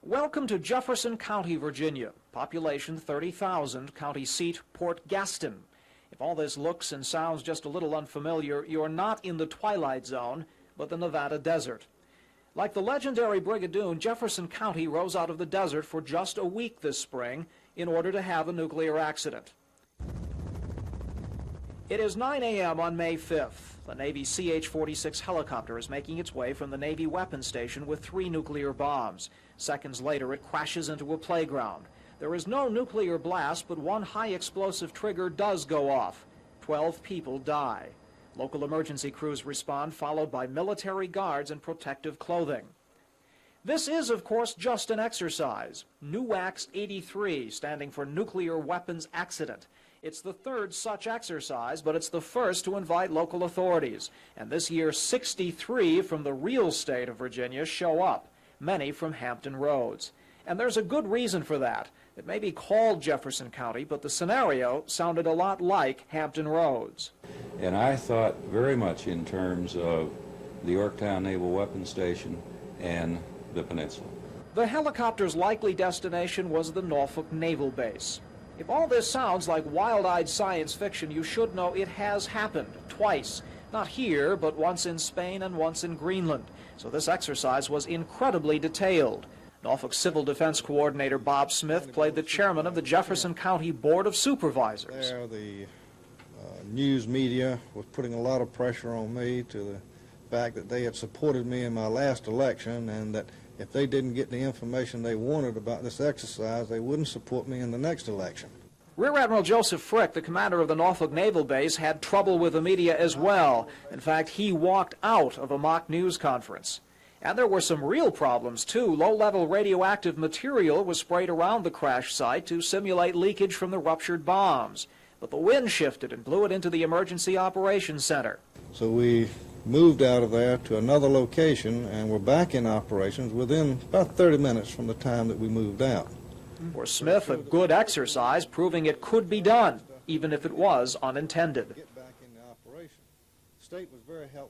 Welcome to Jefferson County, Virginia. Population 30,000, county seat Port Gaston. If all this looks and sounds just a little unfamiliar, you're not in the twilight zone, but the Nevada desert. Like the legendary Brigadoon, Jefferson County rose out of the desert for just a week this spring in order to have a nuclear accident. It is 9 a.m. on May 5th. The Navy CH-46 helicopter is making its way from the Navy weapons station with 3 nuclear bombs. Seconds later, it crashes into a playground. There is no nuclear blast, but one high explosive trigger does go off. 12 people die. Local emergency crews respond, followed by military guards in protective clothing. This is, of course, just an exercise. NUACS 83, standing for Nuclear Weapons Accident. It's the third such exercise, but it's the first to invite local authorities. And this year, 63 from the real state of Virginia show up, many from Hampton Roads. And there's a good reason for that. It may be called Jefferson County, but the scenario sounded a lot like Hampton Roads. And I thought very much in terms of the Yorktown Naval Weapons Station and the peninsula. The helicopter's likely destination was the Norfolk Naval Base. If all this sounds like wild-eyed science fiction, you should know it has happened twice. Not here, but once in Spain and once in Greenland. So this exercise was incredibly detailed. Norfolk Civil Defense Coordinator Bob Smith played the chairman of the Jefferson County Board of Supervisors. There, the news media was putting a lot of pressure on me to the fact that they had supported me in my last election, and that if they didn't get the information they wanted about this exercise, they wouldn't support me in the next election. Rear Admiral Joseph Frick, the commander of the Norfolk Naval Base, had trouble with the media as well. In fact, he walked out of a mock news conference. And there were some real problems, too. Low-level radioactive material was sprayed around the crash site to simulate leakage from the ruptured bombs. But the wind shifted and blew it into the Emergency Operations Center. So we moved out of there to another location, and we're back in operations within about 30 minutes from the time that we moved out. For Smith, a good exercise, proving it could be done, even if it was unintended. Get back into operation. The state was very helpful.